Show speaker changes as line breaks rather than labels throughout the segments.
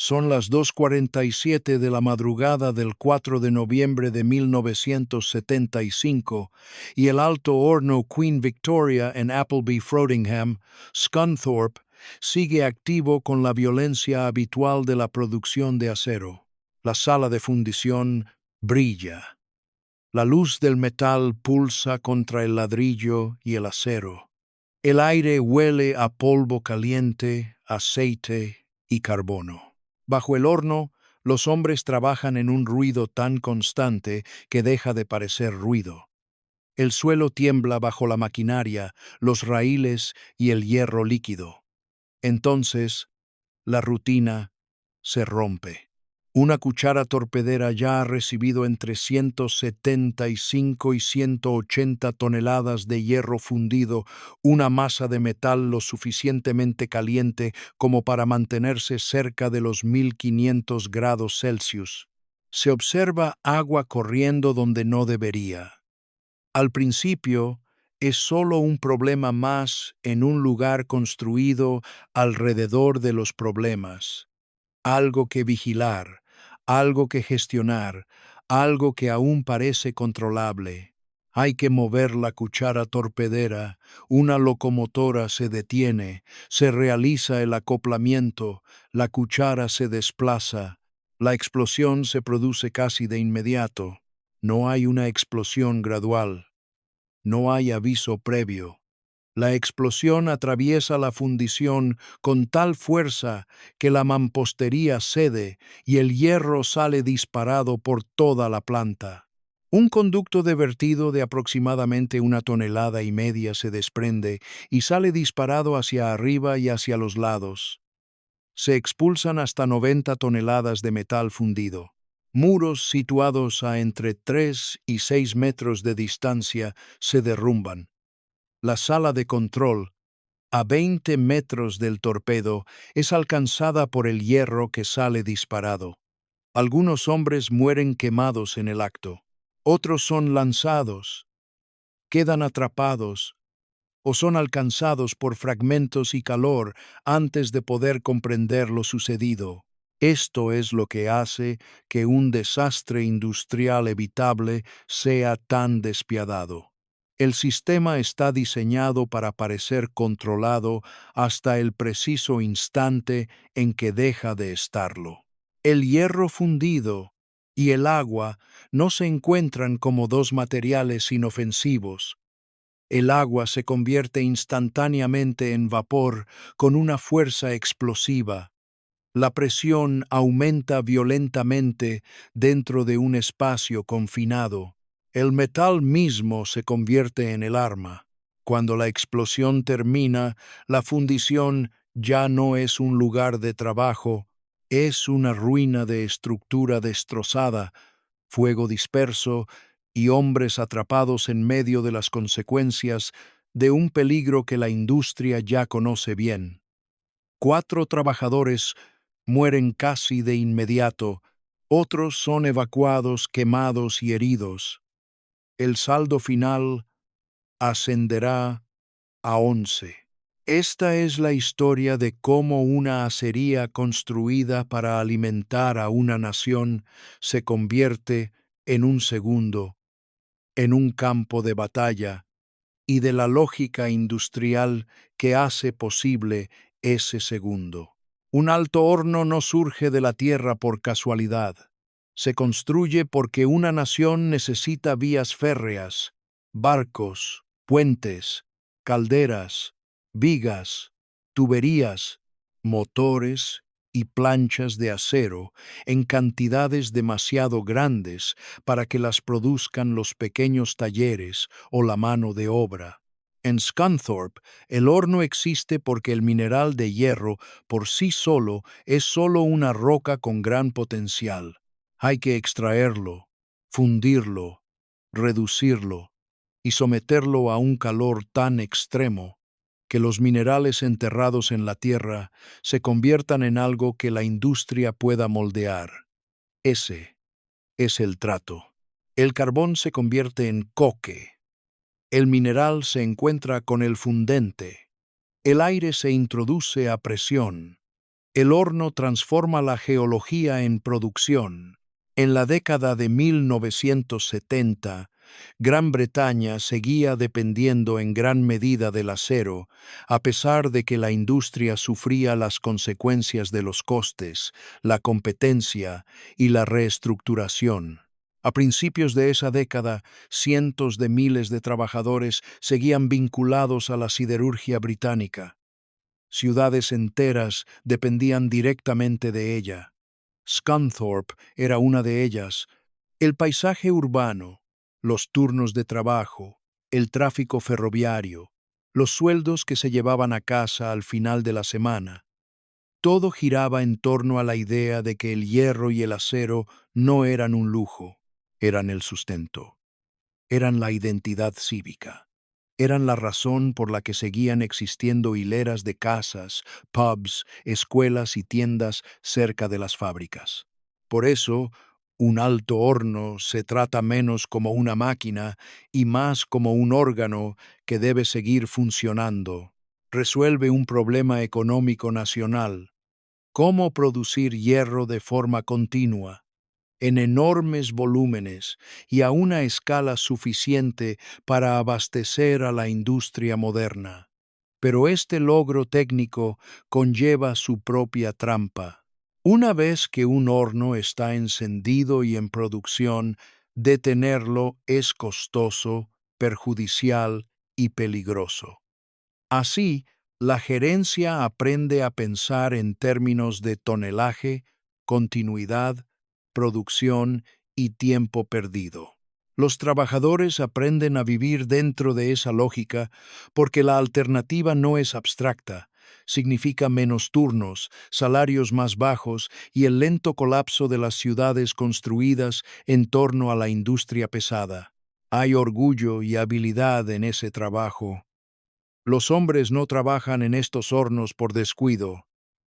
Son las 2:47 de la madrugada del 4 de noviembre de 1975 y el alto horno Queen Victoria en Appleby, Frodingham, Scunthorpe, sigue activo con la violencia habitual de la producción de acero. La sala de fundición brilla. La luz del metal pulsa contra el ladrillo y el acero. El aire huele a polvo caliente, aceite y carbono. Bajo el horno, los hombres trabajan en un ruido tan constante que deja de parecer ruido. El suelo tiembla bajo la maquinaria, los raíles y el hierro líquido. Entonces, la rutina se rompe. Una cuchara torpedera ya ha recibido entre 175 y 180 toneladas de hierro fundido, una masa de metal lo suficientemente caliente como para mantenerse cerca de los 1500 grados Celsius. Se observa agua corriendo donde no debería. Al principio, es solo un problema más en un lugar construido alrededor de los problemas. Algo que vigilar, algo que gestionar, algo que aún parece controlable. Hay que mover la cuchara torpedera, una locomotora se detiene, se realiza el acoplamiento, la cuchara se desplaza, la explosión se produce casi de inmediato. No hay una explosión gradual, no hay aviso previo. La explosión atraviesa la fundición con tal fuerza que la mampostería cede y el hierro sale disparado por toda la planta. Un conducto de vertido de aproximadamente 1,5 toneladas se desprende y sale disparado hacia arriba y hacia los lados. Se expulsan hasta 90 toneladas de metal fundido. Muros situados a entre 3 y 6 metros de distancia se derrumban. La sala de control, a 20 metros del torpedo, es alcanzada por el hierro que sale disparado. Algunos hombres mueren quemados en el acto. Otros son lanzados, quedan atrapados o son alcanzados por fragmentos y calor antes de poder comprender lo sucedido. Esto es lo que hace que un desastre industrial evitable sea tan despiadado. El sistema está diseñado para parecer controlado hasta el preciso instante en que deja de estarlo. El hierro fundido y el agua no se encuentran como dos materiales inofensivos. El agua se convierte instantáneamente en vapor con una fuerza explosiva. La presión aumenta violentamente dentro de un espacio confinado. El metal mismo se convierte en el arma. Cuando la explosión termina, la fundición ya no es un lugar de trabajo, es una ruina de estructura destrozada, fuego disperso y hombres atrapados en medio de las consecuencias de un peligro que la industria ya conoce bien. 4 trabajadores mueren casi de inmediato, otros son evacuados, quemados y heridos. El saldo final ascenderá a 11. Esta es la historia de cómo una acería construida para alimentar a una nación se convierte en un segundo, en un campo de batalla, y de la lógica industrial que hace posible ese segundo. Un alto horno no surge de la tierra por casualidad. Se construye porque una nación necesita vías férreas, barcos, puentes, calderas, vigas, tuberías, motores y planchas de acero en cantidades demasiado grandes para que las produzcan los pequeños talleres o la mano de obra. En Scunthorpe, el horno existe porque el mineral de hierro por sí solo es solo una roca con gran potencial. Hay que extraerlo, fundirlo, reducirlo y someterlo a un calor tan extremo que los minerales enterrados en la tierra se conviertan en algo que la industria pueda moldear. Ese es el trato. El carbón se convierte en coque. El mineral se encuentra con el fundente. El aire se introduce a presión. El horno transforma la geología en producción. En la década de 1970, Gran Bretaña seguía dependiendo en gran medida del acero, a pesar de que la industria sufría las consecuencias de los costes, la competencia y la reestructuración. A principios de esa década, cientos de miles de trabajadores seguían vinculados a la siderurgia británica. Ciudades enteras dependían directamente de ella. Scunthorpe era una de ellas. El paisaje urbano, los turnos de trabajo, el tráfico ferroviario, los sueldos que se llevaban a casa al final de la semana. Todo giraba en torno a la idea de que el hierro y el acero no eran un lujo, eran el sustento, eran la identidad cívica. Eran la razón por la que seguían existiendo hileras de casas, pubs, escuelas y tiendas cerca de las fábricas. Por eso, un alto horno se trata menos como una máquina y más como un órgano que debe seguir funcionando. Resuelve un problema económico nacional: cómo producir hierro de forma continua, en enormes volúmenes y a una escala suficiente para abastecer a la industria moderna. Pero este logro técnico conlleva su propia trampa. Una vez que un horno está encendido y en producción, detenerlo es costoso, perjudicial y peligroso. Así, la gerencia aprende a pensar en términos de tonelaje, continuidad, producción y tiempo perdido. Los trabajadores aprenden a vivir dentro de esa lógica porque la alternativa no es abstracta. Significa menos turnos, salarios más bajos y el lento colapso de las ciudades construidas en torno a la industria pesada. Hay orgullo y habilidad en ese trabajo. Los hombres no trabajan en estos hornos por descuido,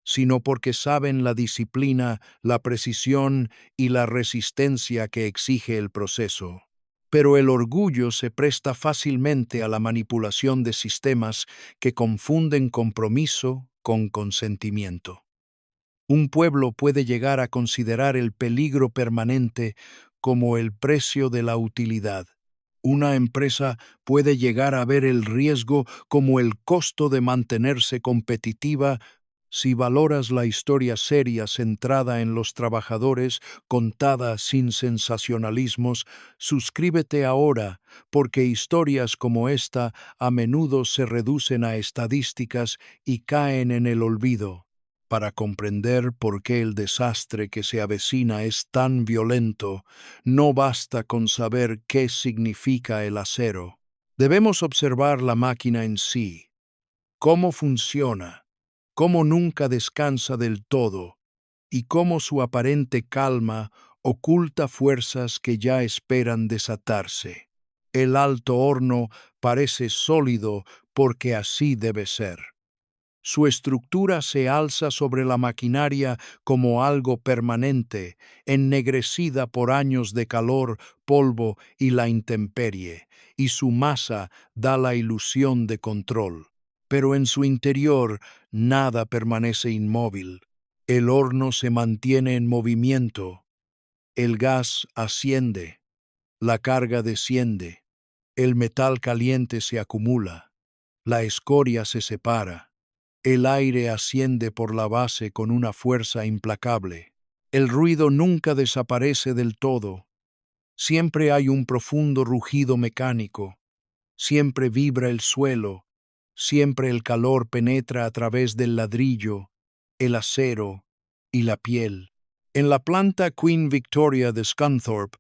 sino porque saben la disciplina, la precisión y la resistencia que exige el proceso. Pero el orgullo se presta fácilmente a la manipulación de sistemas que confunden compromiso con consentimiento. Un pueblo puede llegar a considerar el peligro permanente como el precio de la utilidad. Una empresa puede llegar a ver el riesgo como el costo de mantenerse competitiva. Si valoras la historia seria centrada en los trabajadores, contada sin sensacionalismos, suscríbete ahora, porque historias como esta a menudo se reducen a estadísticas y caen en el olvido. Para comprender por qué el desastre que se avecina es tan violento, no basta con saber qué significa el acero. Debemos observar la máquina en sí, cómo funciona, cómo nunca descansa del todo y cómo su aparente calma oculta fuerzas que ya esperan desatarse. El alto horno parece sólido porque así debe ser. Su estructura se alza sobre la maquinaria como algo permanente, ennegrecida por años de calor, polvo y la intemperie, y su masa da la ilusión de control. Pero en su interior nada permanece inmóvil. El horno se mantiene en movimiento, el gas asciende, la carga desciende, el metal caliente se acumula, la escoria se separa. El aire asciende por la base con una fuerza implacable. El ruido nunca desaparece del todo. Siempre hay un profundo rugido mecánico. Siempre vibra el suelo. Siempre el calor penetra a través del ladrillo, el acero y la piel. En la planta Queen Victoria de Scunthorpe,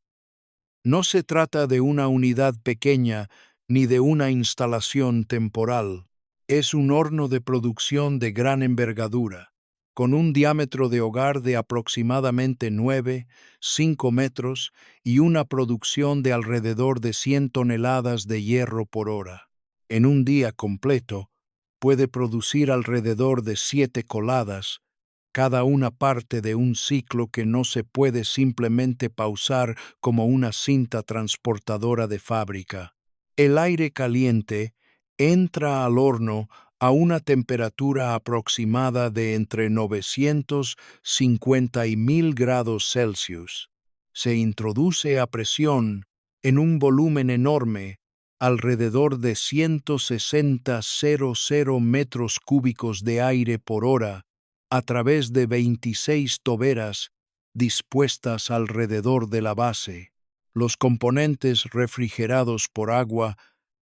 no se trata de una unidad pequeña ni de una instalación temporal. Es un horno de producción de gran envergadura, con un diámetro de hogar de aproximadamente 5 metros y una producción de alrededor de 100 toneladas de hierro por hora. En un día completo, puede producir alrededor de 7 coladas, cada una parte de un ciclo que no se puede simplemente pausar como una cinta transportadora de fábrica. El aire caliente entra al horno a una temperatura aproximada de entre 950 y 1000 grados Celsius. Se introduce a presión en un volumen enorme, alrededor de 160,000 metros cúbicos de aire por hora, a través de 26 toberas dispuestas alrededor de la base. Los componentes refrigerados por agua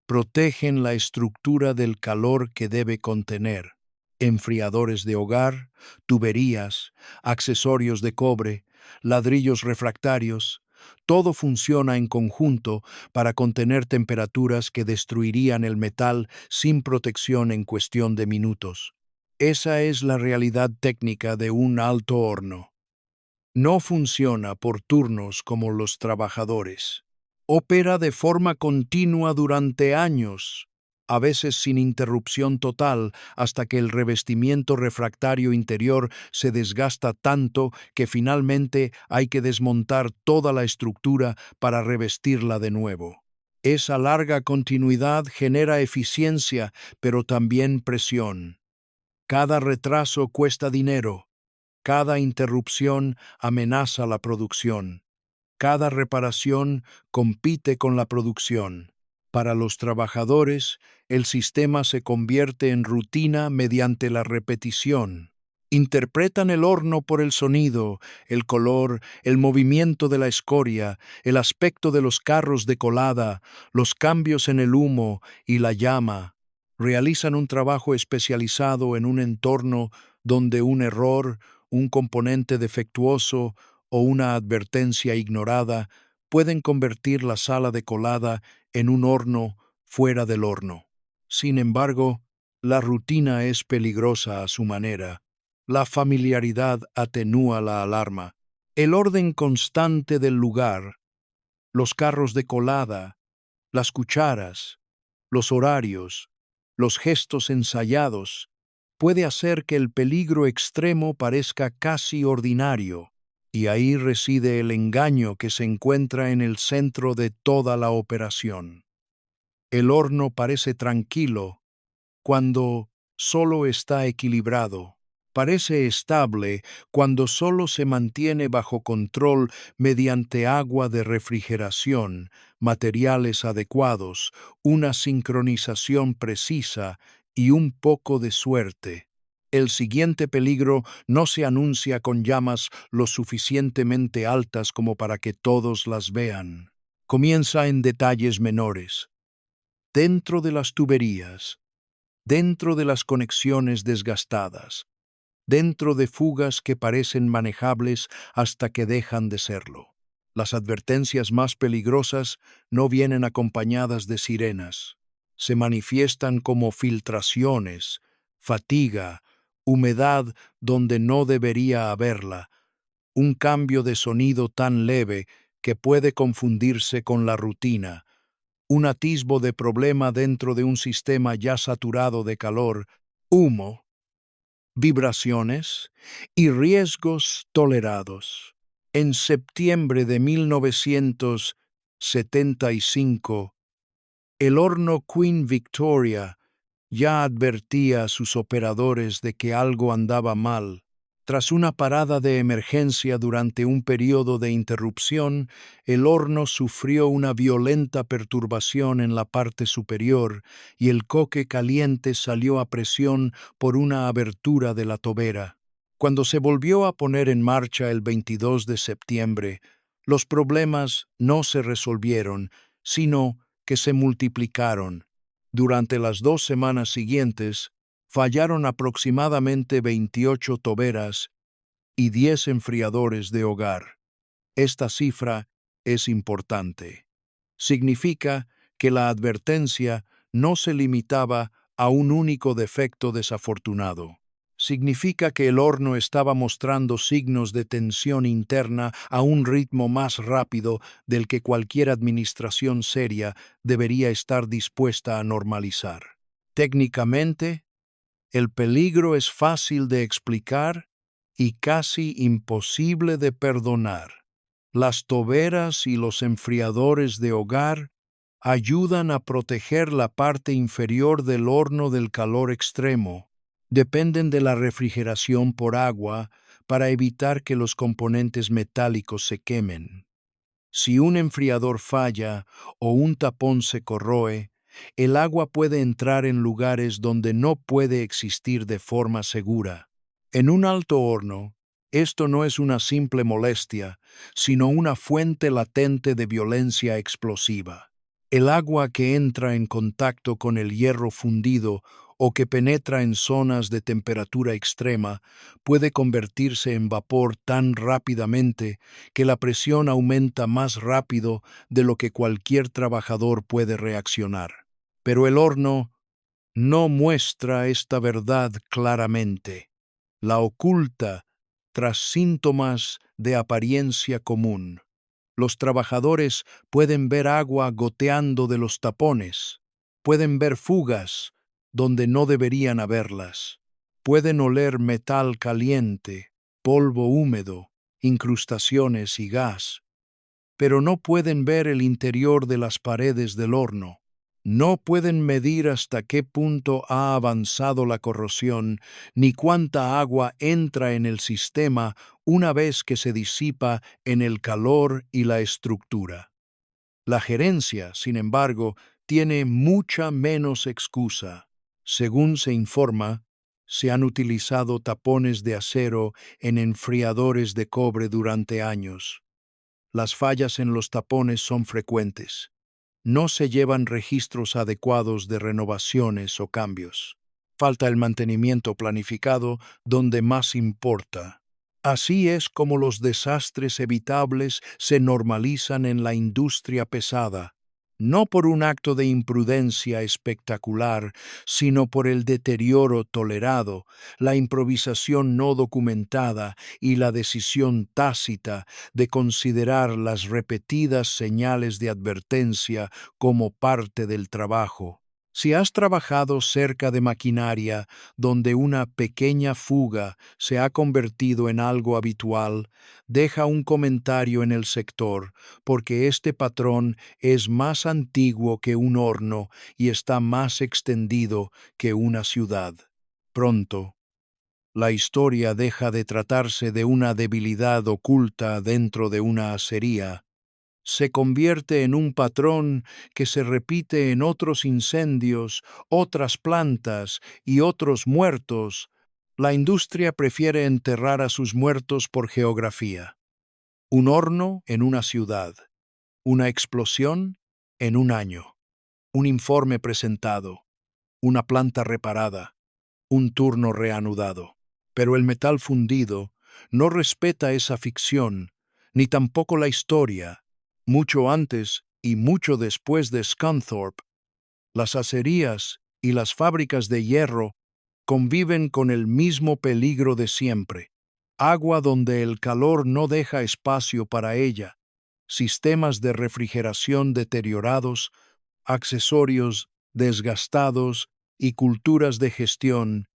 protegen la estructura del calor que debe contener. Enfriadores de hogar, tuberías, accesorios de cobre, ladrillos refractarios, todo funciona en conjunto para contener temperaturas que destruirían el metal sin protección en cuestión de minutos. Esa es la realidad técnica de un alto horno. No funciona por turnos como los trabajadores. Opera de forma continua durante años, a veces sin interrupción total, hasta que el revestimiento refractario interior se desgasta tanto que finalmente hay que desmontar toda la estructura para revestirla de nuevo. Esa larga continuidad genera eficiencia, pero también presión. Cada retraso cuesta dinero. Cada interrupción amenaza la producción. Cada reparación compite con la producción. Para los trabajadores, el sistema se convierte en rutina mediante la repetición. Interpretan el horno por el sonido, el color, el movimiento de la escoria, el aspecto de los carros de colada, los cambios en el humo y la llama. Realizan un trabajo especializado en un entorno donde un error, un componente defectuoso o una advertencia ignorada pueden convertir la sala de colada en un horno fuera del horno. Sin embargo, la rutina es peligrosa a su manera. La familiaridad atenúa la alarma. El orden constante del lugar, los carros de colada, las cucharas, los horarios, los gestos ensayados, puede hacer que el peligro extremo parezca casi ordinario, y ahí reside el engaño que se encuentra en el centro de toda la operación. El horno parece tranquilo cuando solo está equilibrado. Parece estable cuando solo se mantiene bajo control mediante agua de refrigeración, materiales adecuados, una sincronización precisa y un poco de suerte. El siguiente peligro no se anuncia con llamas lo suficientemente altas como para que todos las vean. Comienza en detalles menores. Dentro de las tuberías, dentro de las conexiones desgastadas, dentro de fugas que parecen manejables hasta que dejan de serlo. Las advertencias más peligrosas no vienen acompañadas de sirenas. Se manifiestan como filtraciones, fatiga, humedad donde no debería haberla, un cambio de sonido tan leve que puede confundirse con la rutina, un atisbo de problema dentro de un sistema ya saturado de calor, humo, vibraciones y riesgos tolerados. En septiembre de 1975, el horno Queen Victoria ya advertía a sus operadores de que algo andaba mal. Tras una parada de emergencia durante un periodo de interrupción, el horno sufrió una violenta perturbación en la parte superior y el coque caliente salió a presión por una abertura de la tobera. Cuando se volvió a poner en marcha el 22 de septiembre, los problemas no se resolvieron, sino que se multiplicaron. Durante las 2 semanas siguientes, fallaron aproximadamente 28 toberas y 10 enfriadores de hogar. Esta cifra es importante. Significa que la advertencia no se limitaba a un único defecto desafortunado. Significa que el horno estaba mostrando signos de tensión interna a un ritmo más rápido del que cualquier administración seria debería estar dispuesta a normalizar. Técnicamente, el peligro es fácil de explicar y casi imposible de perdonar. Las toberas y los enfriadores de hogar ayudan a proteger la parte inferior del horno del calor extremo. Dependen de la refrigeración por agua para evitar que los componentes metálicos se quemen. Si un enfriador falla o un tapón se corroe, el agua puede entrar en lugares donde no puede existir de forma segura. En un alto horno, esto no es una simple molestia, sino una fuente latente de violencia explosiva. El agua que entra en contacto con el hierro fundido o que penetra en zonas de temperatura extrema puede convertirse en vapor tan rápidamente que la presión aumenta más rápido de lo que cualquier trabajador puede reaccionar. Pero el horno no muestra esta verdad claramente. La oculta tras síntomas de apariencia común. Los trabajadores pueden ver agua goteando de los tapones, pueden ver fugas donde no deberían haberlas, pueden oler metal caliente, polvo húmedo, incrustaciones y gas, pero no pueden ver el interior de las paredes del horno. No pueden medir hasta qué punto ha avanzado la corrosión, ni cuánta agua entra en el sistema una vez que se disipa en el calor y la estructura. La gerencia, sin embargo, tiene mucha menos excusa. Según se informa, se han utilizado tapones de acero en enfriadores de cobre durante años. Las fallas en los tapones son frecuentes. No se llevan registros adecuados de renovaciones o cambios. Falta el mantenimiento planificado donde más importa. Así es como los desastres evitables se normalizan en la industria pesada, no por un acto de imprudencia espectacular, sino por el deterioro tolerado, la improvisación no documentada y la decisión tácita de considerar las repetidas señales de advertencia como parte del trabajo. Si has trabajado cerca de maquinaria donde una pequeña fuga se ha convertido en algo habitual, deja un comentario en el sector, porque este patrón es más antiguo que un horno y está más extendido que una ciudad. Pronto, la historia deja de tratarse de una debilidad oculta dentro de una acería. Se convierte en un patrón que se repite en otros incendios, otras plantas y otros muertos. La industria prefiere enterrar a sus muertos por geografía. Un horno en una ciudad, una explosión en un año, un informe presentado, una planta reparada, un turno reanudado. Pero el metal fundido no respeta esa ficción, ni tampoco la historia. Mucho antes y mucho después de Scunthorpe, las acerías y las fábricas de hierro conviven con el mismo peligro de siempre. Agua donde el calor no deja espacio para ella, sistemas de refrigeración deteriorados, accesorios desgastados y culturas de gestión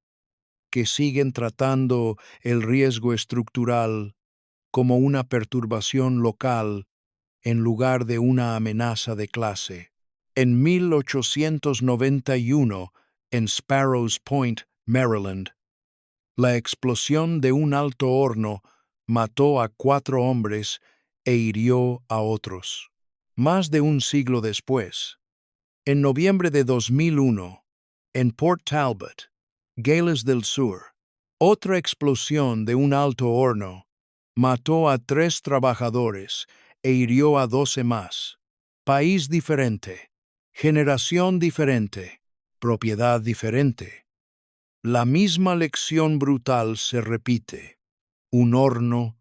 que siguen tratando el riesgo estructural como una perturbación local en lugar de una amenaza de clase. En 1891, en Sparrows Point, Maryland, la explosión de un alto horno mató a 4 hombres e hirió a otros. Más de un siglo después, en noviembre de 2001, en Port Talbot, Gales del Sur, otra explosión de un alto horno mató a 3 trabajadores e hirió a 12 más. País diferente, generación diferente, propiedad diferente. La misma lección brutal se repite. Un horno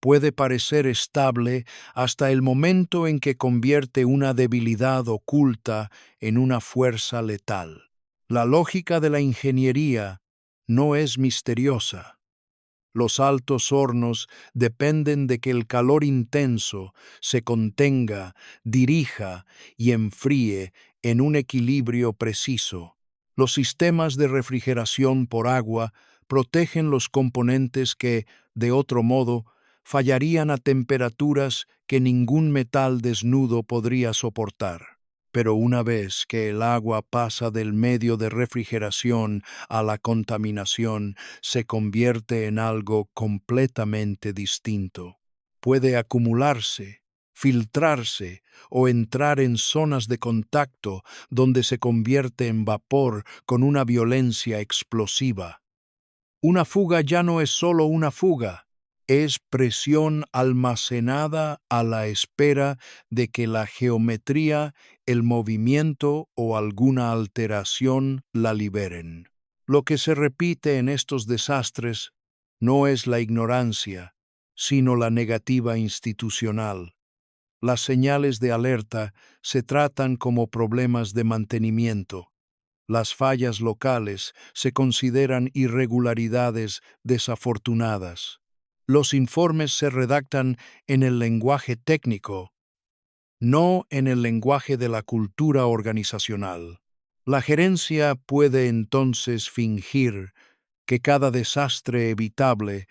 puede parecer estable hasta el momento en que convierte una debilidad oculta en una fuerza letal. La lógica de la ingeniería no es misteriosa. Los altos hornos dependen de que el calor intenso se contenga, dirija y enfríe en un equilibrio preciso. Los sistemas de refrigeración por agua protegen los componentes que, de otro modo, fallarían a temperaturas que ningún metal desnudo podría soportar. Pero una vez que el agua pasa del medio de refrigeración a la contaminación, se convierte en algo completamente distinto. Puede acumularse, filtrarse o entrar en zonas de contacto donde se convierte en vapor con una violencia explosiva. Una fuga ya no es solo una fuga, es presión almacenada a la espera de que la geometría, el movimiento o alguna alteración la liberen. Lo que se repite en estos desastres no es la ignorancia, sino la negativa institucional. Las señales de alerta se tratan como problemas de mantenimiento. Las fallas locales se consideran irregularidades desafortunadas. Los informes se redactan en el lenguaje técnico, no en el lenguaje de la cultura organizacional. La gerencia puede entonces fingir que cada desastre evitable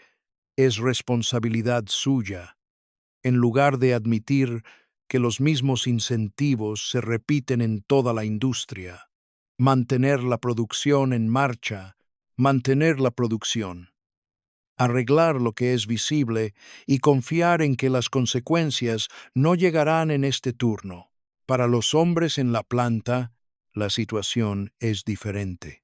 es responsabilidad suya, en lugar de admitir que los mismos incentivos se repiten en toda la industria. Mantener la producción en marcha, mantener la producción, arreglar lo que es visible y confiar en que las consecuencias no llegarán en este turno. Para los hombres en la planta, la situación es diferente.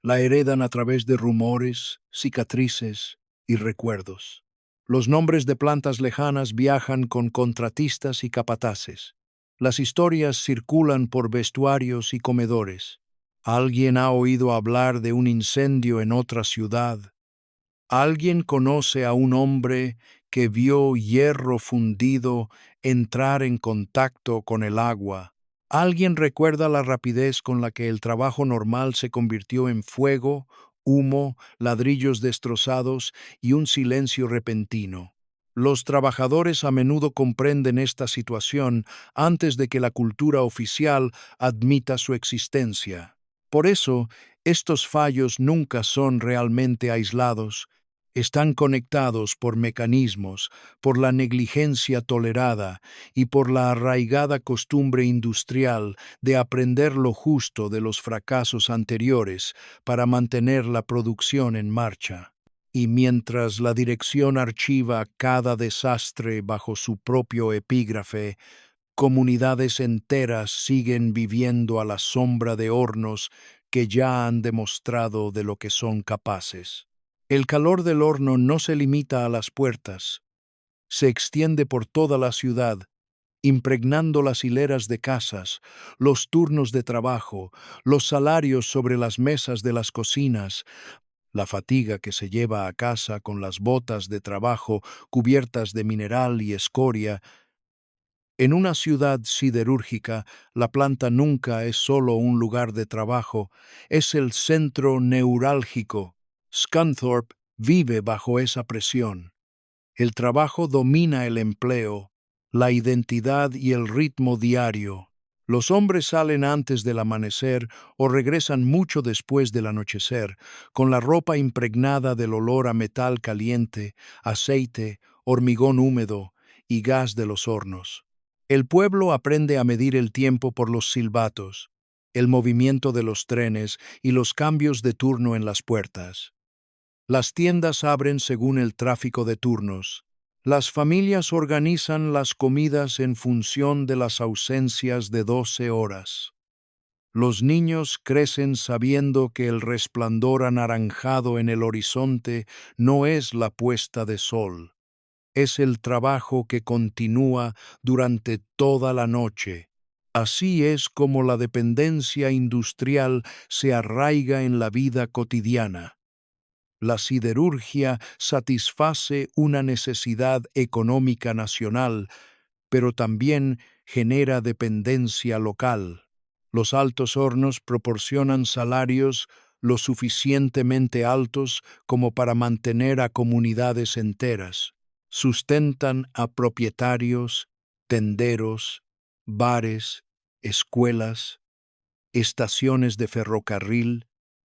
La heredan a través de rumores, cicatrices y recuerdos. Los nombres de plantas lejanas viajan con contratistas y capataces. Las historias circulan por vestuarios y comedores. Alguien ha oído hablar de un incendio en otra ciudad. Alguien conoce a un hombre que vio hierro fundido entrar en contacto con el agua. Alguien recuerda la rapidez con la que el trabajo normal se convirtió en fuego, humo, ladrillos destrozados y un silencio repentino. Los trabajadores a menudo comprenden esta situación antes de que la cultura oficial admita su existencia. Por eso, estos fallos nunca son realmente aislados. Están conectados por mecanismos, por la negligencia tolerada y por la arraigada costumbre industrial de aprender lo justo de los fracasos anteriores para mantener la producción en marcha. Y mientras la dirección archiva cada desastre bajo su propio epígrafe, comunidades enteras siguen viviendo a la sombra de hornos que ya han demostrado de lo que son capaces. El calor del horno no se limita a las puertas, se extiende por toda la ciudad, impregnando las hileras de casas, los turnos de trabajo, los salarios sobre las mesas de las cocinas, la fatiga que se lleva a casa con las botas de trabajo cubiertas de mineral y escoria. En una ciudad siderúrgica, la planta nunca es solo un lugar de trabajo, es el centro neurálgico. Scunthorpe vive bajo esa presión. El trabajo domina el empleo, la identidad y el ritmo diario. Los hombres salen antes del amanecer o regresan mucho después del anochecer, con la ropa impregnada del olor a metal caliente, aceite, hormigón húmedo y gas de los hornos. El pueblo aprende a medir el tiempo por los silbatos, el movimiento de los trenes y los cambios de turno en las puertas. Las tiendas abren según el tráfico de turnos. Las familias organizan las comidas en función de las ausencias de 12 horas. Los niños crecen sabiendo que el resplandor anaranjado en el horizonte no es la puesta de sol, es el trabajo que continúa durante toda la noche. Así es como la dependencia industrial se arraiga en la vida cotidiana. La siderurgia satisface una necesidad económica nacional, pero también genera dependencia local. Los altos hornos proporcionan salarios lo suficientemente altos como para mantener a comunidades enteras. Sustentan a propietarios, tenderos, bares, escuelas, estaciones de ferrocarril,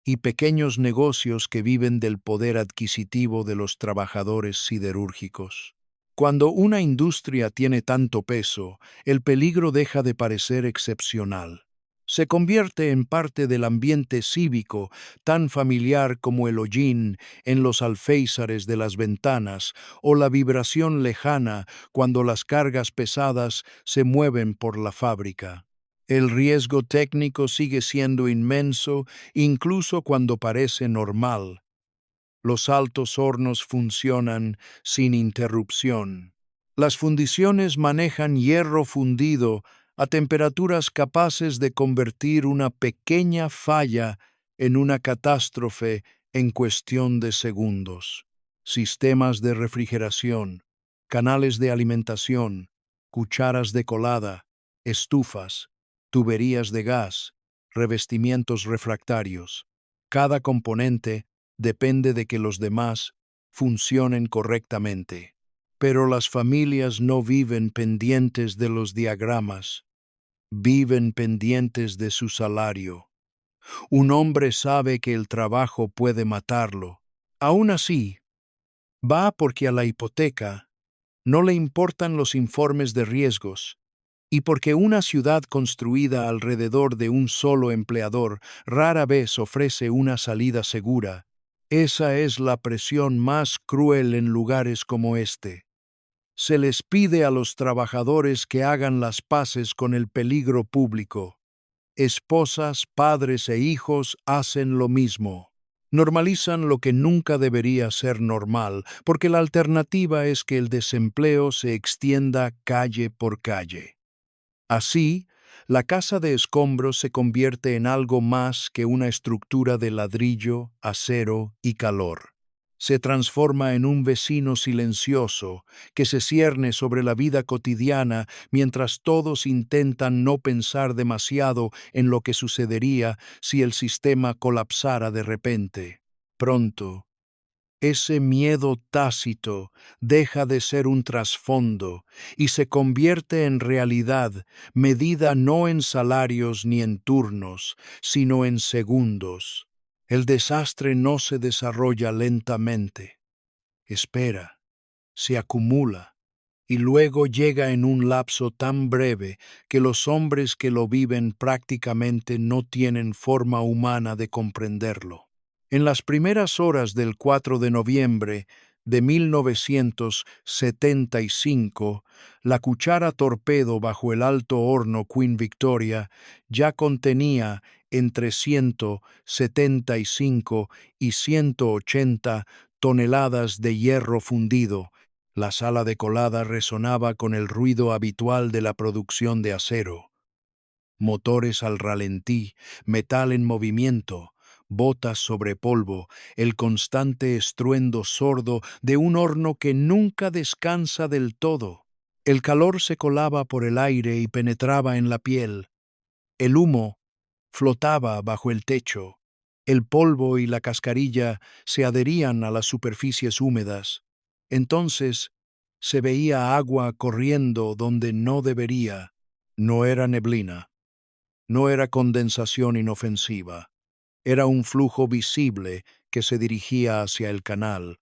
y pequeños negocios que viven del poder adquisitivo de los trabajadores siderúrgicos. Cuando una industria tiene tanto peso, el peligro deja de parecer excepcional. Se convierte en parte del ambiente cívico, tan familiar como el hollín en los alféizares de las ventanas o la vibración lejana cuando las cargas pesadas se mueven por la fábrica. El riesgo técnico sigue siendo inmenso incluso cuando parece normal. Los altos hornos funcionan sin interrupción. Las fundiciones manejan hierro fundido a temperaturas capaces de convertir una pequeña falla en una catástrofe en cuestión de segundos. Sistemas de refrigeración, canales de alimentación, cucharas de colada, estufas, tuberías de gas, revestimientos refractarios. Cada componente depende de que los demás funcionen correctamente. Pero las familias no viven pendientes de los diagramas, viven pendientes de su salario. Un hombre sabe que el trabajo puede matarlo. Aún así, va porque a la hipoteca no le importan los informes de riesgos, y porque una ciudad construida alrededor de un solo empleador rara vez ofrece una salida segura. Esa es la presión más cruel en lugares como este. Se les pide a los trabajadores que hagan las paces con el peligro público. Esposas, padres e hijos hacen lo mismo. Normalizan lo que nunca debería ser normal, porque la alternativa es que el desempleo se extienda calle por calle. Así, la casa de escombros se convierte en algo más que una estructura de ladrillo, acero y calor. Se transforma en un vecino silencioso que se cierne sobre la vida cotidiana mientras todos intentan no pensar demasiado en lo que sucedería si el sistema colapsara de repente. Pronto, ese miedo tácito deja de ser un trasfondo y se convierte en realidad, medida no en salarios ni en turnos, sino en segundos. El desastre no se desarrolla lentamente. Espera, se acumula y luego llega en un lapso tan breve que los hombres que lo viven prácticamente no tienen forma humana de comprenderlo. En las primeras horas del 4 de noviembre de 1975, la cuchara torpedo bajo el alto horno Queen Victoria ya contenía entre 175 y 180 toneladas de hierro fundido. La sala de colada resonaba con el ruido habitual de la producción de acero. Motores al ralentí, metal en movimiento, botas sobre polvo, el constante estruendo sordo de un horno que nunca descansa del todo. El calor se colaba por el aire y penetraba en la piel. El humo flotaba bajo el techo. El polvo y la cascarilla se adherían a las superficies húmedas. Entonces se veía agua corriendo donde no debería. No era neblina. No era condensación inofensiva, era un flujo visible que se dirigía hacia el canal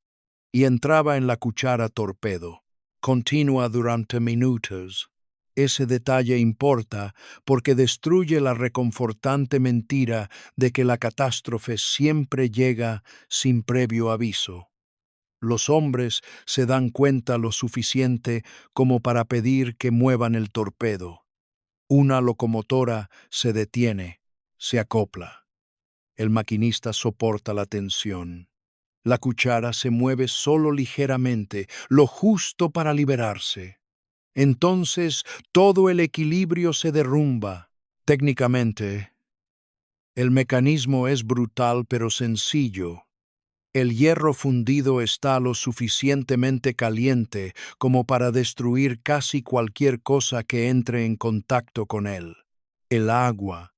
y entraba en la cuchara torpedo, continua durante minutos. Ese detalle importa porque destruye la reconfortante mentira de que la catástrofe siempre llega sin previo aviso. Los hombres se dan cuenta lo suficiente como para pedir que muevan el torpedo. Una locomotora se detiene, se acopla. El maquinista soporta la tensión. La cuchara se mueve solo ligeramente, lo justo para liberarse. Entonces todo el equilibrio se derrumba. Técnicamente, el mecanismo es brutal pero sencillo. El hierro fundido está lo suficientemente caliente como para destruir casi cualquier cosa que entre en contacto con él. El agua,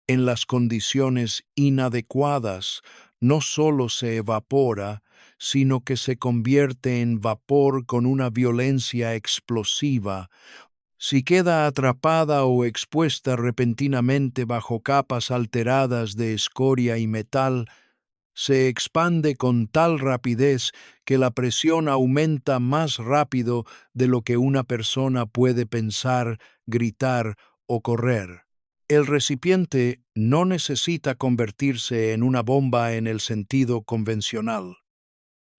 en las condiciones inadecuadas, no solo se evapora, sino que se convierte en vapor con una violencia explosiva. Si queda atrapada o expuesta repentinamente bajo capas alteradas de escoria y metal, se expande con tal rapidez que la presión aumenta más rápido de lo que una persona puede pensar, gritar o correr. El recipiente no necesita convertirse en una bomba en el sentido convencional.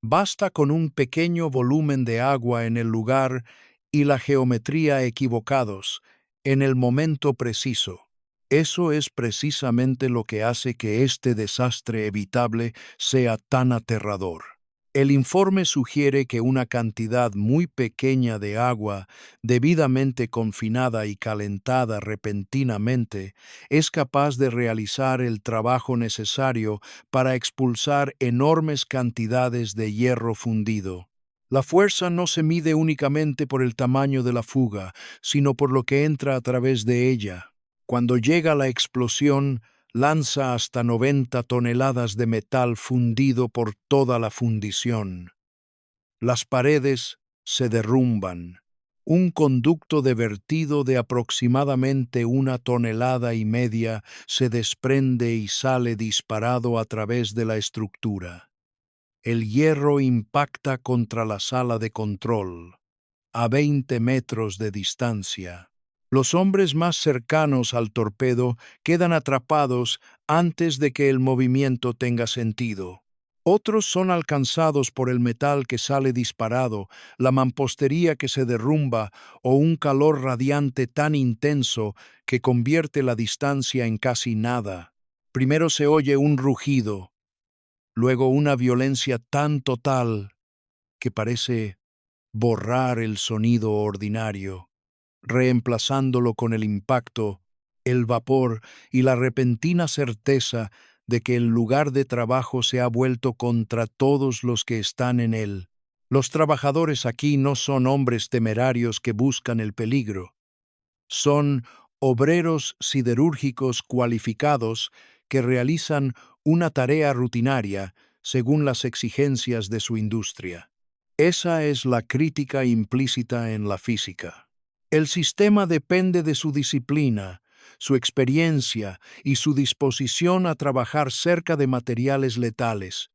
Basta con un pequeño volumen de agua en el lugar y la geometría equivocados, en el momento preciso. Eso es precisamente lo que hace que este desastre evitable sea tan aterrador. El informe sugiere que una cantidad muy pequeña de agua, debidamente confinada y calentada repentinamente, es capaz de realizar el trabajo necesario para expulsar enormes cantidades de hierro fundido. La fuerza no se mide únicamente por el tamaño de la fuga, sino por lo que entra a través de ella. Cuando llega la explosión, lanza hasta 90 toneladas de metal fundido por toda la fundición. Las paredes se derrumban. Un conducto de vertido de aproximadamente 1,5 toneladas se desprende y sale disparado a través de la estructura. El hierro impacta contra la sala de control, a 20 metros de distancia. Los hombres más cercanos al torpedo quedan atrapados antes de que el movimiento tenga sentido. Otros son alcanzados por el metal que sale disparado, la mampostería que se derrumba o un calor radiante tan intenso que convierte la distancia en casi nada. Primero se oye un rugido, luego una violencia tan total que parece borrar el sonido ordinario, reemplazándolo con el impacto, el vapor y la repentina certeza de que el lugar de trabajo se ha vuelto contra todos los que están en él. Los trabajadores aquí no son hombres temerarios que buscan el peligro. Son obreros siderúrgicos cualificados que realizan una tarea rutinaria según las exigencias de su industria. Esa es la crítica implícita en la física. El sistema depende de su disciplina, su experiencia y su disposición a trabajar cerca de materiales letales.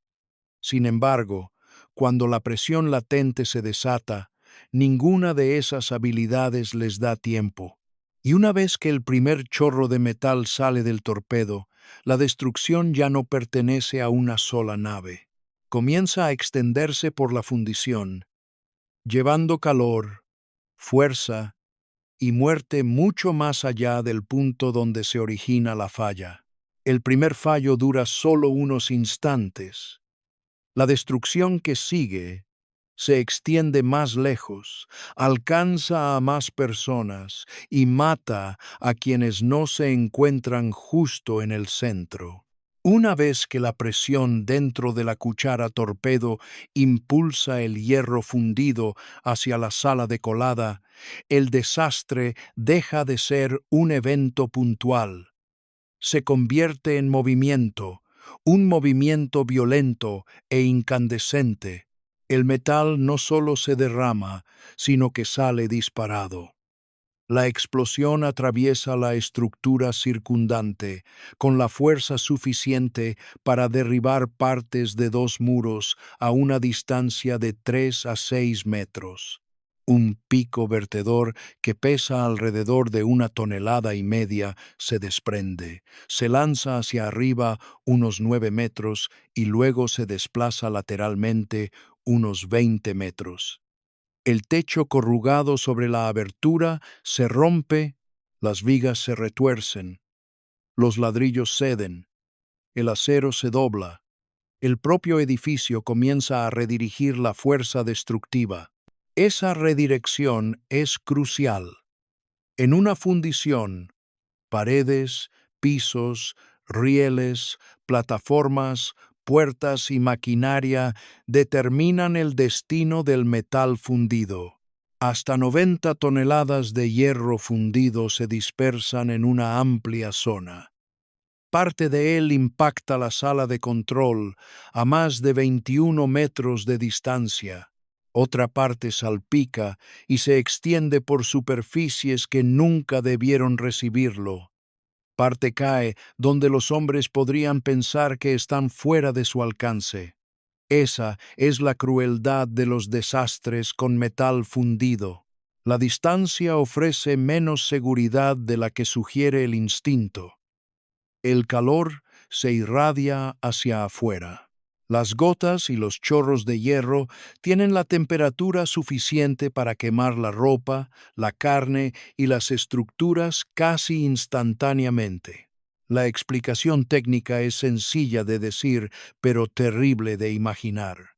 Sin embargo, cuando la presión latente se desata, ninguna de esas habilidades les da tiempo. Y una vez que el primer chorro de metal sale del torpedo, la destrucción ya no pertenece a una sola nave. Comienza a extenderse por la fundición, llevando calor, fuerza y muerte mucho más allá del punto donde se origina la falla. El primer fallo dura solo unos instantes. La destrucción que sigue se extiende más lejos, alcanza a más personas y mata a quienes no se encuentran justo en el centro. Una vez que la presión dentro de la cuchara torpedo impulsa el hierro fundido hacia la sala de colada, el desastre deja de ser un evento puntual. Se convierte en movimiento, un movimiento violento e incandescente. El metal no solo se derrama, sino que sale disparado. La explosión atraviesa la estructura circundante, con la fuerza suficiente para derribar partes de 2 muros a una distancia de 3 a 6 metros. Un pico vertedor que pesa alrededor de 1,5 toneladas se desprende, se lanza hacia arriba unos 9 metros y luego se desplaza lateralmente unos 20 metros. El techo corrugado sobre la abertura se rompe, las vigas se retuercen, los ladrillos ceden, el acero se dobla, el propio edificio comienza a redirigir la fuerza destructiva. Esa redirección es crucial. En una fundición, paredes, pisos, rieles, plataformas, puertas y maquinaria determinan el destino del metal fundido. Hasta 90 toneladas de hierro fundido se dispersan en una amplia zona. Parte de él impacta la sala de control a más de 21 metros de distancia. Otra parte salpica y se extiende por superficies que nunca debieron recibirlo. Parte cae donde los hombres podrían pensar que están fuera de su alcance. Esa es la crueldad de los desastres con metal fundido. La distancia ofrece menos seguridad de la que sugiere el instinto. El calor se irradia hacia afuera. Las gotas y los chorros de hierro tienen la temperatura suficiente para quemar la ropa, la carne y las estructuras casi instantáneamente. La explicación técnica es sencilla de decir, pero terrible de imaginar.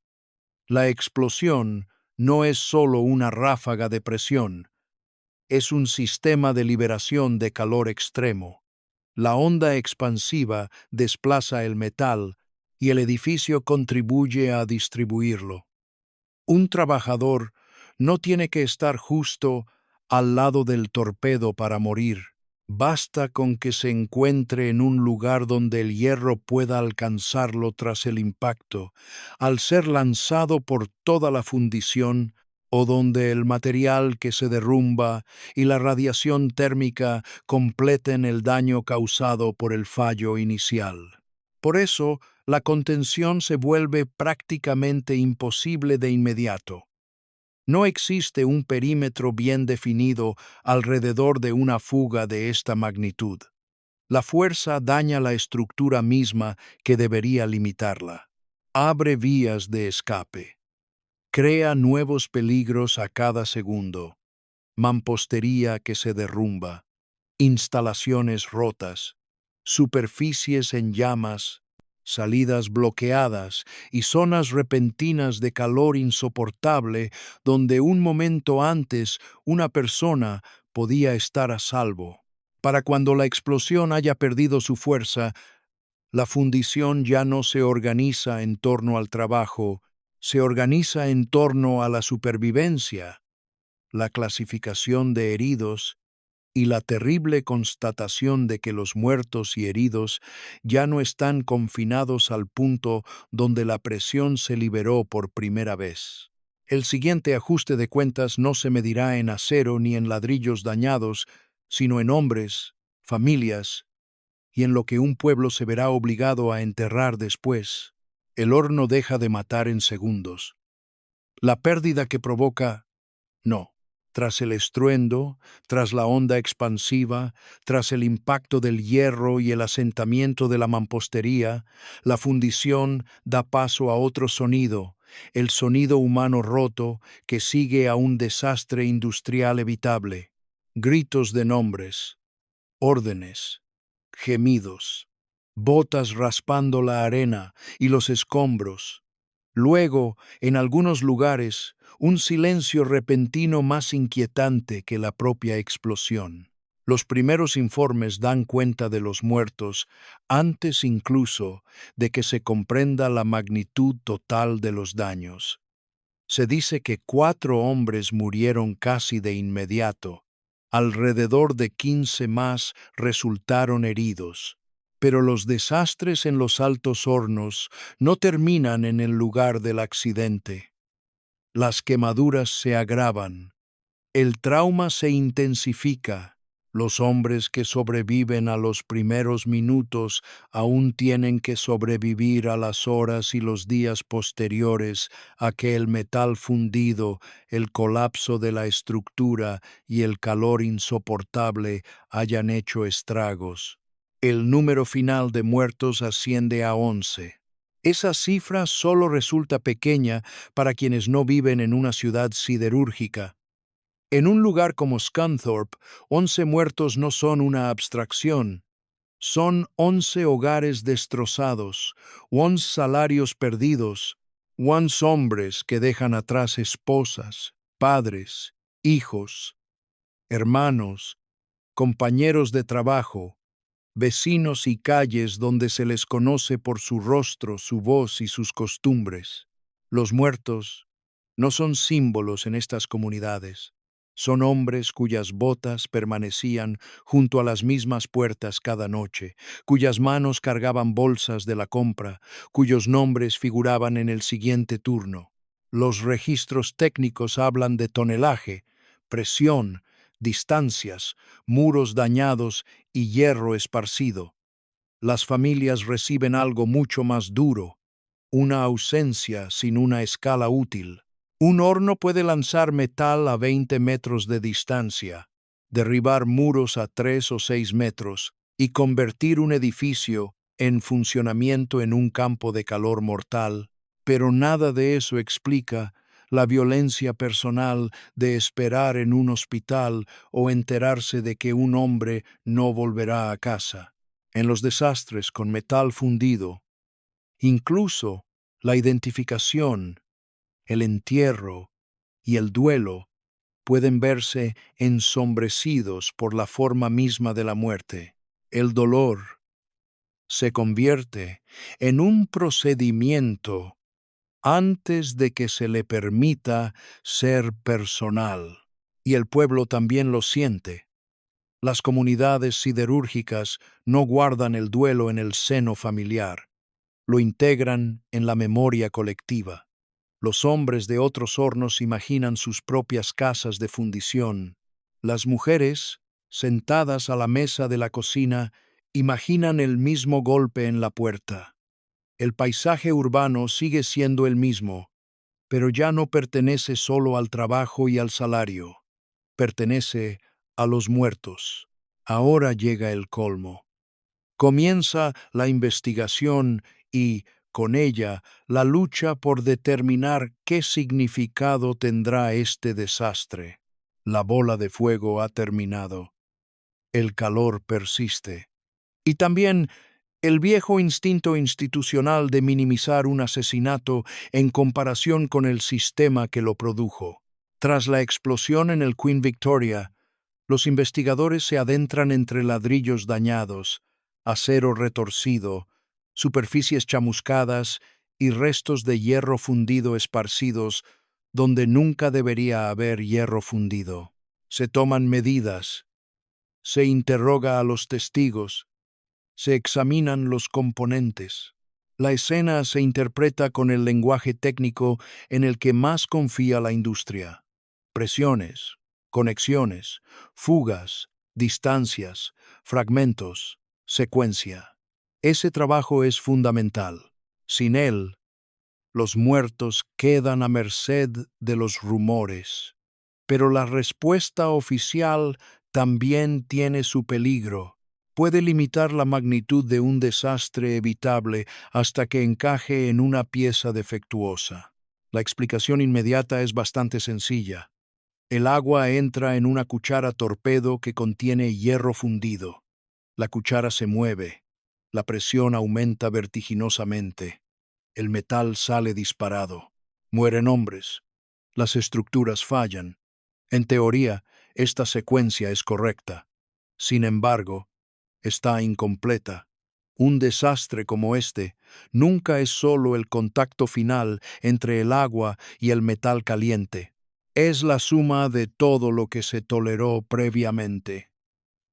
La explosión no es solo una ráfaga de presión, es un sistema de liberación de calor extremo. La onda expansiva desplaza el metal y el edificio contribuye a distribuirlo. Un trabajador no tiene que estar justo al lado del torpedo para morir. Basta con que se encuentre en un lugar donde el hierro pueda alcanzarlo tras el impacto, al ser lanzado por toda la fundición, o donde el material que se derrumba y la radiación térmica completen el daño causado por el fallo inicial. Por eso, la contención se vuelve prácticamente imposible de inmediato. No existe un perímetro bien definido alrededor de una fuga de esta magnitud. La fuerza daña la estructura misma que debería limitarla. Abre vías de escape. Crea nuevos peligros a cada segundo. Mampostería que se derrumba. Instalaciones rotas. Superficies en llamas, salidas bloqueadas y zonas repentinas de calor insoportable donde un momento antes una persona podía estar a salvo. Para cuando la explosión haya perdido su fuerza, la fundición ya no se organiza en torno al trabajo, se organiza en torno a la supervivencia, la clasificación de heridos y la terrible constatación de que los muertos y heridos ya no están confinados al punto donde la presión se liberó por primera vez. El siguiente ajuste de cuentas no se medirá en acero ni en ladrillos dañados, sino en hombres, familias y en lo que un pueblo se verá obligado a enterrar después. El horno deja de matar en segundos. La pérdida que provoca, no. Tras el estruendo, tras la onda expansiva, tras el impacto del hierro y el asentamiento de la mampostería, la fundición da paso a otro sonido, el sonido humano roto que sigue a un desastre industrial evitable. Gritos de nombres, órdenes, gemidos, botas raspando la arena y los escombros. Luego, en algunos lugares, un silencio repentino más inquietante que la propia explosión. Los primeros informes dan cuenta de los muertos antes incluso de que se comprenda la magnitud total de los daños. Se dice que 4 hombres murieron casi de inmediato. Alrededor de 15 más resultaron heridos. Pero los desastres en los altos hornos no terminan en el lugar del accidente. Las quemaduras se agravan, el trauma se intensifica. Los hombres que sobreviven a los primeros minutos aún tienen que sobrevivir a las horas y los días posteriores a que el metal fundido, el colapso de la estructura y el calor insoportable hayan hecho estragos. El número final de muertos asciende a 11. Esa cifra solo resulta pequeña para quienes no viven en una ciudad siderúrgica. En un lugar como Scunthorpe, 11 muertos no son una abstracción. Son 11 hogares destrozados, 11 salarios perdidos, 11 hombres que dejan atrás esposas, padres, hijos, hermanos, compañeros de trabajo, vecinos y calles donde se les conoce por su rostro, su voz y sus costumbres. Los muertos no son símbolos en estas comunidades. Son hombres cuyas botas permanecían junto a las mismas puertas cada noche, cuyas manos cargaban bolsas de la compra, cuyos nombres figuraban en el siguiente turno. Los registros técnicos hablan de tonelaje, presión, distancias, muros dañados y hierro esparcido. Las familias reciben algo mucho más duro, una ausencia sin una escala útil. Un horno puede lanzar metal a 20 metros de distancia, derribar muros a 3 o 6 metros y convertir un edificio en funcionamiento en un campo de calor mortal, pero nada de eso explica la violencia personal de esperar en un hospital o enterarse de que un hombre no volverá a casa. En los desastres con metal fundido, incluso la identificación, el entierro y el duelo pueden verse ensombrecidos por la forma misma de la muerte. El dolor se convierte en un procedimiento antes de que se le permita ser personal. Y el pueblo también lo siente. Las comunidades siderúrgicas no guardan el duelo en el seno familiar, lo integran en la memoria colectiva. Los hombres de otros hornos imaginan sus propias casas de fundición. Las mujeres, sentadas a la mesa de la cocina, imaginan el mismo golpe en la puerta. El paisaje urbano sigue siendo el mismo, pero ya no pertenece solo al trabajo y al salario. Pertenece a los muertos. Ahora llega el colmo. Comienza la investigación y, con ella, la lucha por determinar qué significado tendrá este desastre. La bola de fuego ha terminado. El calor persiste. Y también el viejo instinto institucional de minimizar un asesinato en comparación con el sistema que lo produjo. Tras la explosión en el Queen Victoria, los investigadores se adentran entre ladrillos dañados, acero retorcido, superficies chamuscadas y restos de hierro fundido esparcidos donde nunca debería haber hierro fundido. Se toman medidas, se interroga a los testigos, se examinan los componentes. La escena se interpreta con el lenguaje técnico en el que más confía la industria. Presiones, conexiones, fugas, distancias, fragmentos, secuencia. Ese trabajo es fundamental. Sin él, los muertos quedan a merced de los rumores. Pero la respuesta oficial también tiene su peligro. Puede limitar la magnitud de un desastre evitable hasta que encaje en una pieza defectuosa. La explicación inmediata es bastante sencilla. El agua entra en una cuchara torpedo que contiene hierro fundido. La cuchara se mueve. La presión aumenta vertiginosamente. El metal sale disparado. Mueren hombres. Las estructuras fallan. En teoría, esta secuencia es correcta. Sin embargo, está incompleta. Un desastre como este nunca es solo el contacto final entre el agua y el metal caliente. Es la suma de todo lo que se toleró previamente.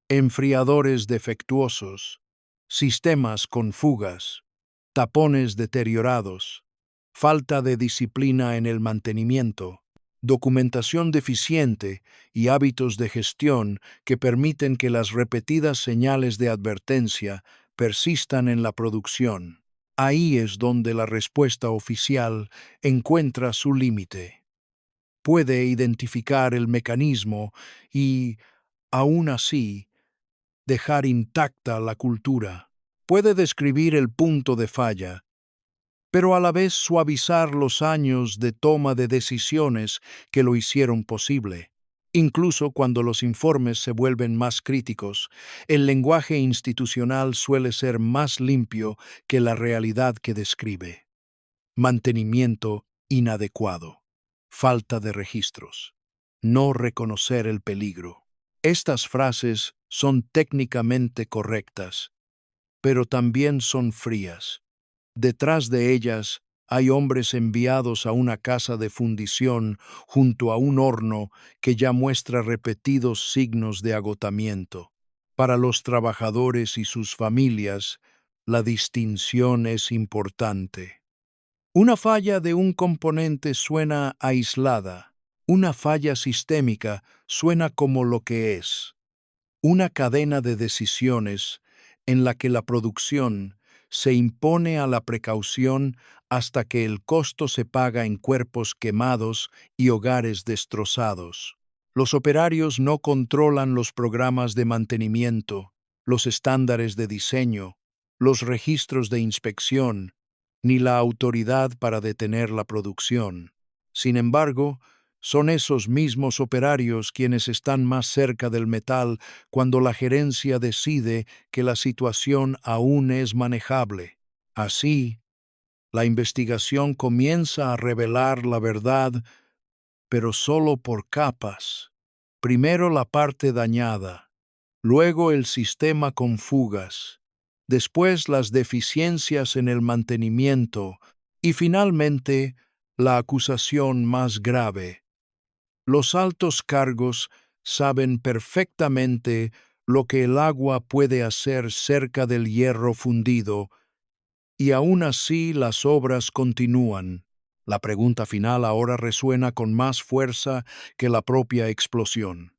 Enfriadores defectuosos, sistemas con fugas, tapones deteriorados, falta de disciplina en el mantenimiento, documentación deficiente y hábitos de gestión que permiten que las repetidas señales de advertencia persistan en la producción. Ahí es donde la respuesta oficial encuentra su límite. Puede identificar el mecanismo y, aún así, dejar intacta la cultura. Puede describir el punto de falla, pero a la vez suavizar los años de toma de decisiones que lo hicieron posible. Incluso cuando los informes se vuelven más críticos, el lenguaje institucional suele ser más limpio que la realidad que describe. Mantenimiento inadecuado, falta de registros, no reconocer el peligro. Estas frases son técnicamente correctas, pero también son frías. Detrás de ellas hay hombres enviados a una casa de fundición junto a un horno que ya muestra repetidos signos de agotamiento. Para los trabajadores y sus familias, la distinción es importante. Una falla de un componente suena aislada, Una falla sistémica suena como lo que es: una cadena de decisiones en la que la producción se impone a la precaución hasta que el costo se paga en cuerpos quemados y hogares destrozados. Los operarios no controlan los programas de mantenimiento, los estándares de diseño, los registros de inspección, ni la autoridad para detener la producción. Sin embargo, son esos mismos operarios quienes están más cerca del metal cuando la gerencia decide que la situación aún es manejable. Así, la investigación comienza a revelar la verdad, pero solo por capas. Primero la parte dañada, luego el sistema con fugas, después las deficiencias en el mantenimiento y finalmente la acusación más grave. Los altos cargos saben perfectamente lo que el agua puede hacer cerca del hierro fundido, y aún así las obras continúan. La pregunta final ahora resuena con más fuerza que la propia explosión.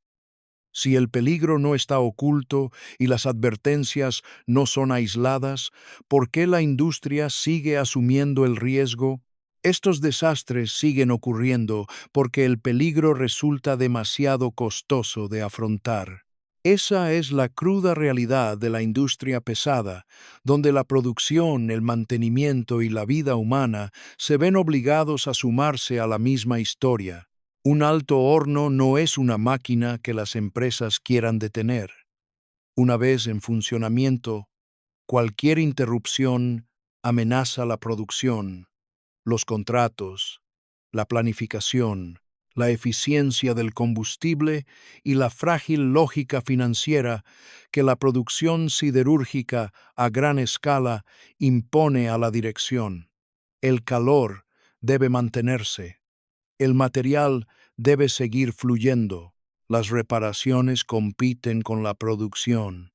Si el peligro no está oculto y las advertencias no son aisladas, ¿por qué la industria sigue asumiendo el riesgo? Estos desastres siguen ocurriendo porque el peligro resulta demasiado costoso de afrontar. Esa es la cruda realidad de la industria pesada, donde la producción, el mantenimiento y la vida humana se ven obligados a sumarse a la misma historia. Un alto horno no es una máquina que las empresas quieran detener. Una vez en funcionamiento, cualquier interrupción amenaza la producción, los contratos, la planificación, la eficiencia del combustible y la frágil lógica financiera que la producción siderúrgica a gran escala impone a la dirección. El calor debe mantenerse. El material debe seguir fluyendo. Las reparaciones compiten con la producción.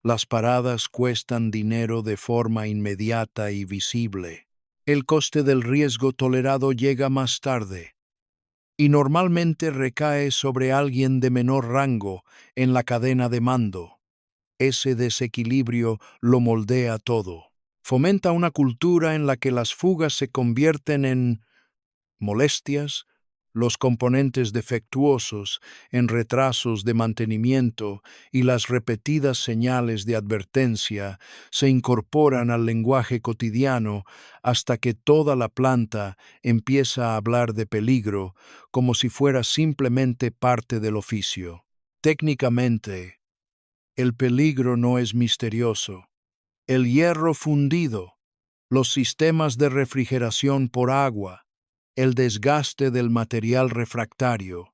Las paradas cuestan dinero de forma inmediata y visible. El coste del riesgo tolerado llega más tarde y normalmente recae sobre alguien de menor rango en la cadena de mando. Ese desequilibrio lo moldea todo. Fomenta una cultura en la que las fugas se convierten en molestias, los componentes defectuosos en retrasos de mantenimiento y las repetidas señales de advertencia se incorporan al lenguaje cotidiano hasta que toda la planta empieza a hablar de peligro como si fuera simplemente parte del oficio. Técnicamente, el peligro no es misterioso. El hierro fundido, los sistemas de refrigeración por agua, el desgaste del material refractario,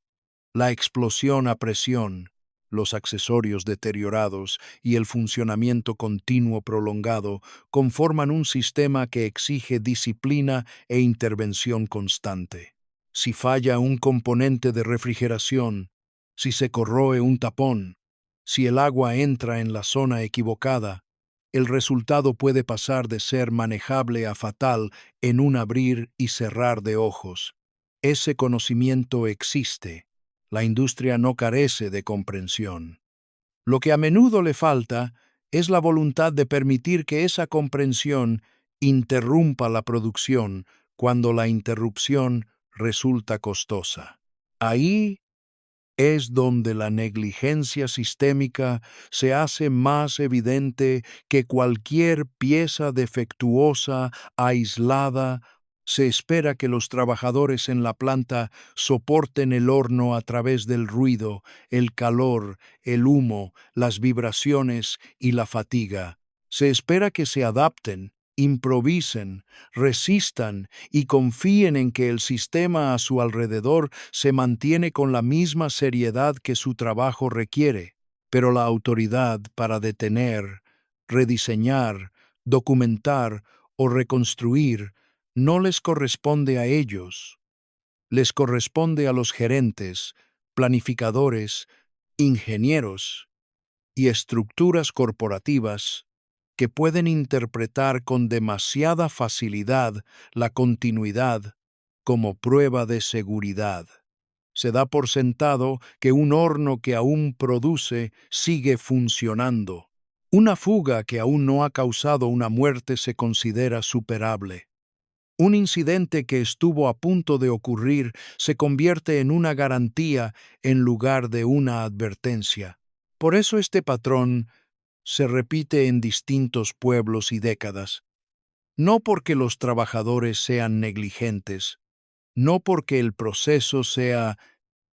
la explosión a presión, los accesorios deteriorados y el funcionamiento continuo prolongado conforman un sistema que exige disciplina e intervención constante. Si falla un componente de refrigeración, si se corroe un tapón, si el agua entra en la zona equivocada, el resultado puede pasar de ser manejable a fatal en un abrir y cerrar de ojos. Ese conocimiento existe. La industria no carece de comprensión. Lo que a menudo le falta es la voluntad de permitir que esa comprensión interrumpa la producción cuando la interrupción resulta costosa. Ahí es donde la negligencia sistémica se hace más evidente que cualquier pieza defectuosa, aislada. Se espera que los trabajadores en la planta soporten el horno a través del ruido, el calor, el humo, las vibraciones y la fatiga. Se espera que se adapten, improvisen, resistan y confíen en que el sistema a su alrededor se mantiene con la misma seriedad que su trabajo requiere. Pero la autoridad para detener, rediseñar, documentar o reconstruir no les corresponde a ellos. Les corresponde a los gerentes, planificadores, ingenieros y estructuras corporativas que pueden interpretar con demasiada facilidad la continuidad como prueba de seguridad. Se da por sentado que un horno que aún produce sigue funcionando. Una fuga que aún no ha causado una muerte se considera superable. Un incidente que estuvo a punto de ocurrir se convierte en una garantía en lugar de una advertencia. Por eso este patrón se repite en distintos pueblos y décadas. No porque los trabajadores sean negligentes, no porque el proceso sea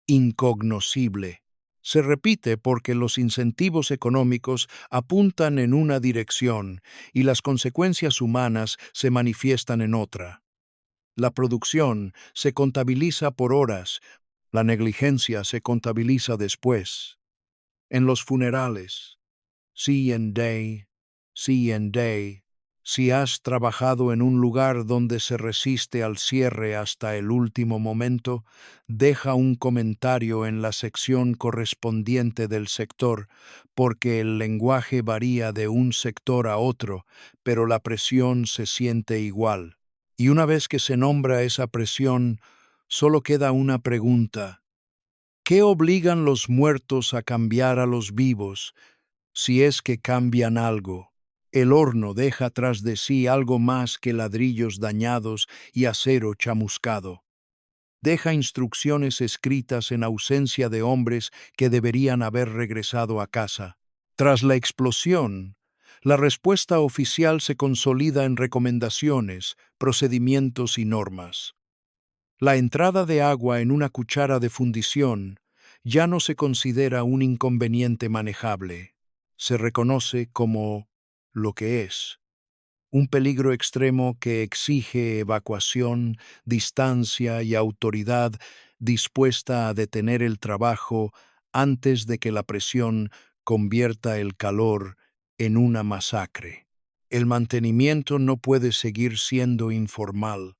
incognoscible. Se repite porque los incentivos económicos apuntan en una dirección y las consecuencias humanas se manifiestan en otra. La producción se contabiliza por horas, la negligencia se contabiliza después. En los funerales, see and day, see and day. Si has trabajado en un lugar donde se resiste al cierre hasta el último momento, deja un comentario en la sección correspondiente del sector, porque el lenguaje varía de un sector a otro, pero la presión se siente igual. Y una vez que se nombra esa presión, solo queda una pregunta. ¿Qué obligan los muertos a cambiar a los vivos, si es que cambian algo? El horno deja tras de sí algo más que ladrillos dañados y acero chamuscado. Deja instrucciones escritas en ausencia de hombres que deberían haber regresado a casa. Tras la explosión, la respuesta oficial se consolida en recomendaciones, procedimientos y normas. La entrada de agua en una cuchara de fundición ya no se considera un inconveniente manejable. Se reconoce como lo que es, un peligro extremo que exige evacuación, distancia y autoridad dispuesta a detener el trabajo antes de que la presión convierta el calor en una masacre. El mantenimiento no puede seguir siendo informal.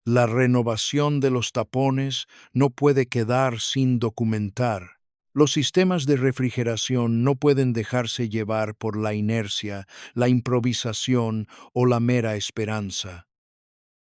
La renovación de los tapones no puede quedar sin documentar. Los sistemas de refrigeración no pueden dejarse llevar por la inercia, la improvisación o la mera esperanza.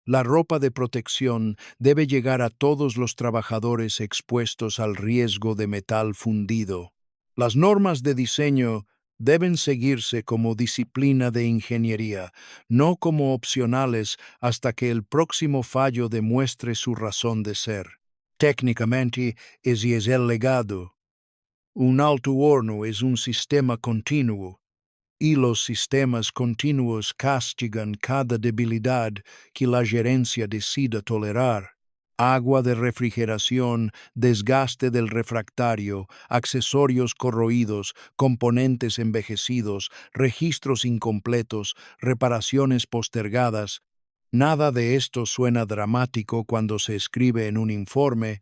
La ropa de protección debe llegar a todos los trabajadores expuestos al riesgo de metal fundido. Las normas de diseño deben seguirse como disciplina de ingeniería, no como opcionales hasta que el próximo fallo demuestre su razón de ser. Técnicamente, ese es el legado. Un alto horno es un sistema continuo, y los sistemas continuos castigan cada debilidad que la gerencia decida tolerar. Agua de refrigeración, desgaste del refractario, accesorios corroídos, componentes envejecidos, registros incompletos, reparaciones postergadas. Nada de esto suena dramático cuando se escribe en un informe.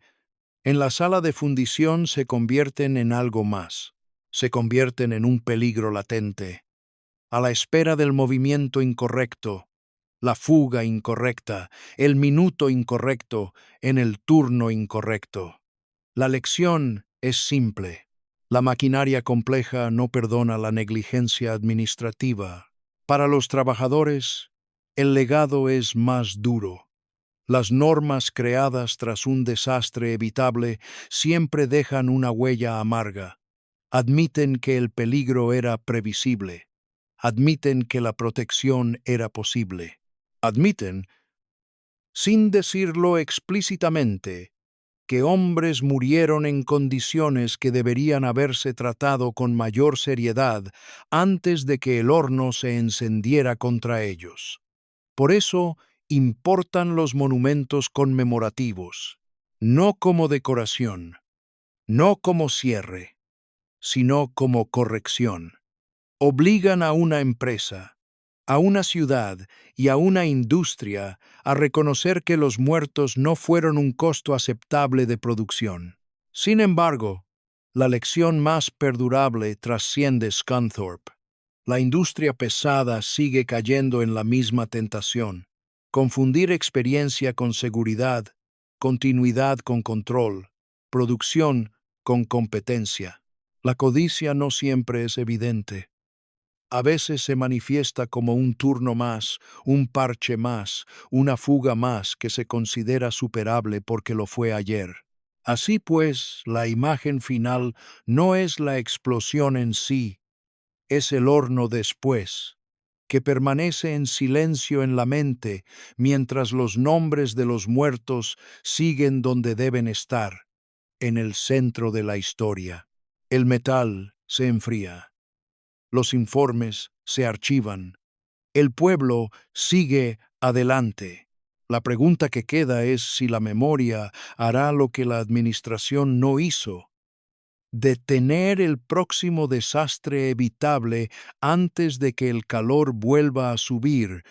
En la sala de fundición se convierten en algo más. Se convierten en un peligro latente. A la espera del movimiento incorrecto, la fuga incorrecta, el minuto incorrecto, en el turno incorrecto. La lección es simple. La maquinaria compleja no perdona la negligencia administrativa. Para los trabajadores, el legado es más duro. Las normas creadas tras un desastre evitable siempre dejan una huella amarga. Admiten que el peligro era previsible. Admiten que la protección era posible. Admiten, sin decirlo explícitamente, que hombres murieron en condiciones que deberían haberse tratado con mayor seriedad antes de que el horno se encendiera contra ellos. Por eso importan los monumentos conmemorativos, no como decoración, no como cierre, sino como corrección. Obligan a una empresa, a una ciudad y a una industria a reconocer que los muertos no fueron un costo aceptable de producción. Sin embargo, la lección más perdurable trasciende Scunthorpe. La industria pesada sigue cayendo en la misma tentación. Confundir experiencia con seguridad, continuidad con control, producción con competencia. La codicia no siempre es evidente. A veces se manifiesta como un turno más, un parche más, una fuga más que se considera superable porque lo fue ayer. Así pues, la imagen final no es la explosión en sí, es el horno después, que permanece en silencio en la mente mientras los nombres de los muertos siguen donde deben estar, en el centro de la historia. El metal se enfría, los informes se archivan, el pueblo sigue adelante. La pregunta que queda es si la memoria hará lo que la administración no hizo: detener el próximo desastre evitable antes de que el calor vuelva a subir